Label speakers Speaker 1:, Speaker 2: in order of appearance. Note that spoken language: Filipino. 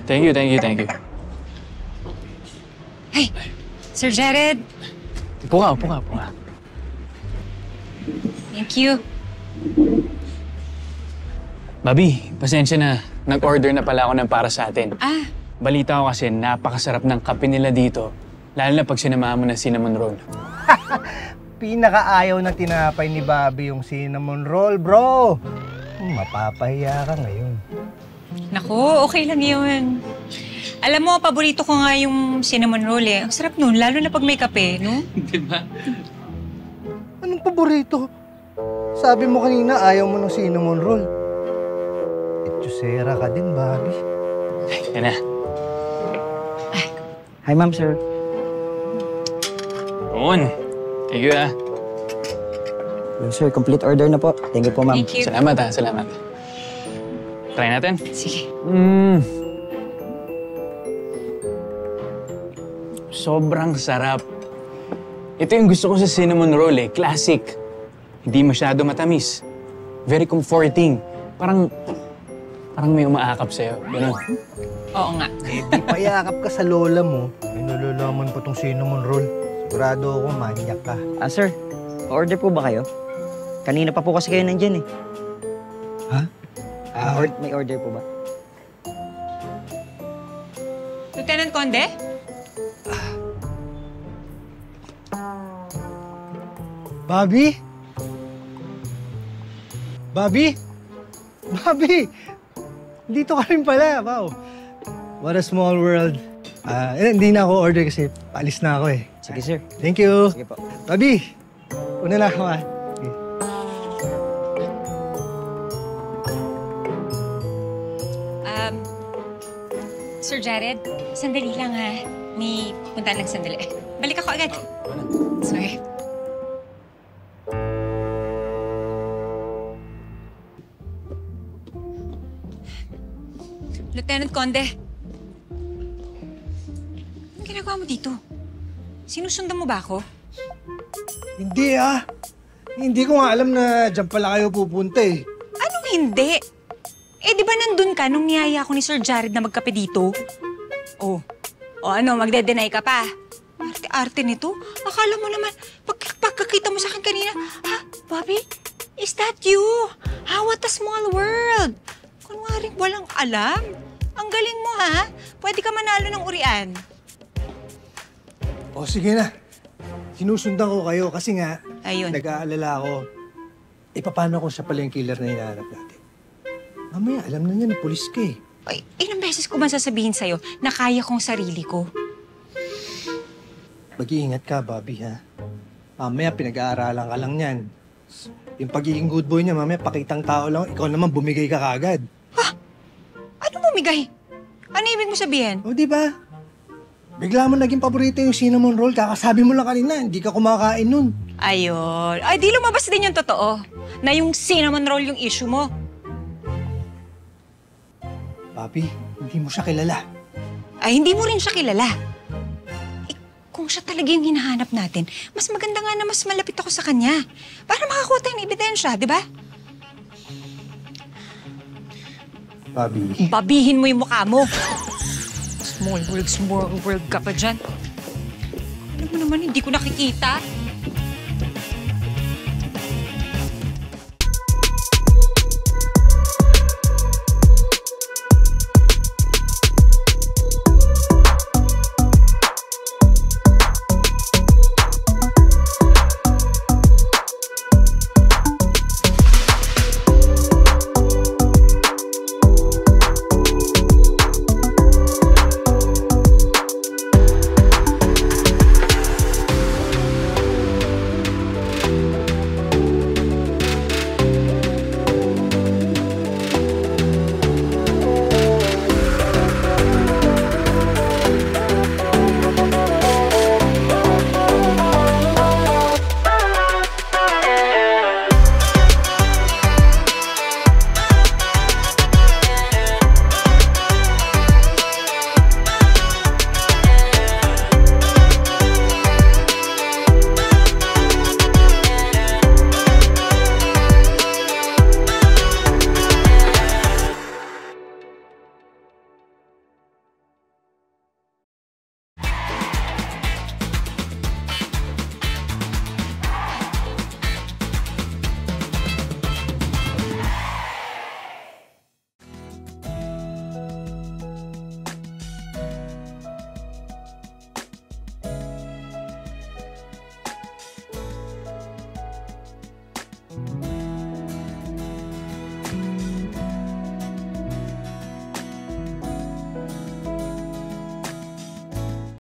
Speaker 1: Thank you, thank you, thank you.
Speaker 2: Hey, Sir Jared.
Speaker 1: Upo ka, upo ka, upo ka.
Speaker 2: Thank you.
Speaker 1: Bobby, pasensya na. Nag-order na pala ako ng para sa atin.
Speaker 2: Ah,
Speaker 1: Balita ko kasi napakasarap ng kape nila dito. Lalo na pag sinamahan mo ng cinnamon roll.
Speaker 3: Pinakaayaw na tinapay ni Bobby yung cinnamon roll, bro. Mapapahiya ka ngayon.
Speaker 2: naku, okay lang yun. Alam mo, paborito ko nga yung cinnamon roll eh. Ang sarap nun, lalo na pag may kape, no?
Speaker 1: Di ba?
Speaker 3: Anong paborito? Sabi mo kanina ayaw mo ng cinnamon roll. Etchusera ka din, Bobby.
Speaker 1: Yan na.
Speaker 4: Hi, ma'am, sir.
Speaker 1: On. Thank you, ah.
Speaker 4: Yun, sir. Complete order na po. Thank you po, ma'am.
Speaker 2: Thank you.
Speaker 1: Salamat, ah. Salamat. Try natin.
Speaker 2: Sige.
Speaker 1: Sobrang sarap. Ito yung gusto ko sa cinnamon roll eh. Classic. Hindi masyado matamis. Very comforting. Parang may umaakap sa'yo. Ganun.
Speaker 2: Oo nga.
Speaker 3: Eh, di payakap ka sa lola mo. May nalalaman pa tong cinnamon roll. Sigurado ako, manyak ka.
Speaker 4: Ah, sir. Order po ba kayo? Kanina pa po kasi kayo nandyan eh.
Speaker 3: Ha?
Speaker 4: May order po ba?
Speaker 2: Lieutenant Conde?
Speaker 3: Bobby? Bobby? Bobby! Dito ka rin pala. Wow. What a small world. Hindi na ako order kasi paalis na ako eh.
Speaker 4: Sige, sir.
Speaker 3: Thank you.
Speaker 4: Sige po.
Speaker 3: Bobby! Una na ako ah. Okay.
Speaker 2: Sir Jared, sandali lang ha. May punta lang sandali. Balik ako agad. Sorry. Lieutenant Conde. Anong ginagawa mo dito? Sinusundan mo ba ako?
Speaker 3: Hindi ah. Hindi ko nga alam na dyan pala kayo pupunta eh.
Speaker 2: Anong hindi? Eh, di ba nandun ka nung niyaya ako ni Sir Jared na magkape dito? Oh. O ano, magde-deny ka pa? Arte-arte nito. Akala mo naman, pagkakita mo sa akin kanina, ha, Bobby? Is that you? Ha, what a small world. Kunwaring walang alam. Ang galing mo, ha? Pwede ka manalo ng urian.
Speaker 3: O sige na. Sinusundan ko kayo kasi nga,
Speaker 2: Ayun.
Speaker 3: nag-aalala ako. E paano kung siya pala yung killer na hinahanap natin? Mamaya, alam na niya na pulis ka eh.
Speaker 2: Ay, ilang beses ko ba sasabihin sa'yo na kaya kong sarili ko?
Speaker 3: Mag-iingat ka, Bobby, ha? Mamaya, pinag-aaralan ka lang yan. Yung pagiging good boy niya, mamaya, pakitang tao lang, ikaw naman bumigay ka kagad.
Speaker 2: Ha? Ano bumigay? Ano ibig mo sabihin?
Speaker 3: O, di ba? Bigla mo naging paborito yung cinnamon roll, kakasabi mo lang kanina, hindi ka kumakain nun.
Speaker 2: Ayun. Ay, di lumabas din yung totoo. Na yung cinnamon roll yung issue mo.
Speaker 3: Bobby, hindi mo siya kilala.
Speaker 2: Ay, hindi mo rin siya kilala. Eh, kung siya talaga yung hinahanap natin, mas maganda nga na mas malapit ako sa kanya. Para makakuha tayong ebidensya, di ba?
Speaker 3: Bobby.
Speaker 2: Babihin mo yung mukha mo. Small world ka pa dyan. Alam mo naman, hindi ko nakikita.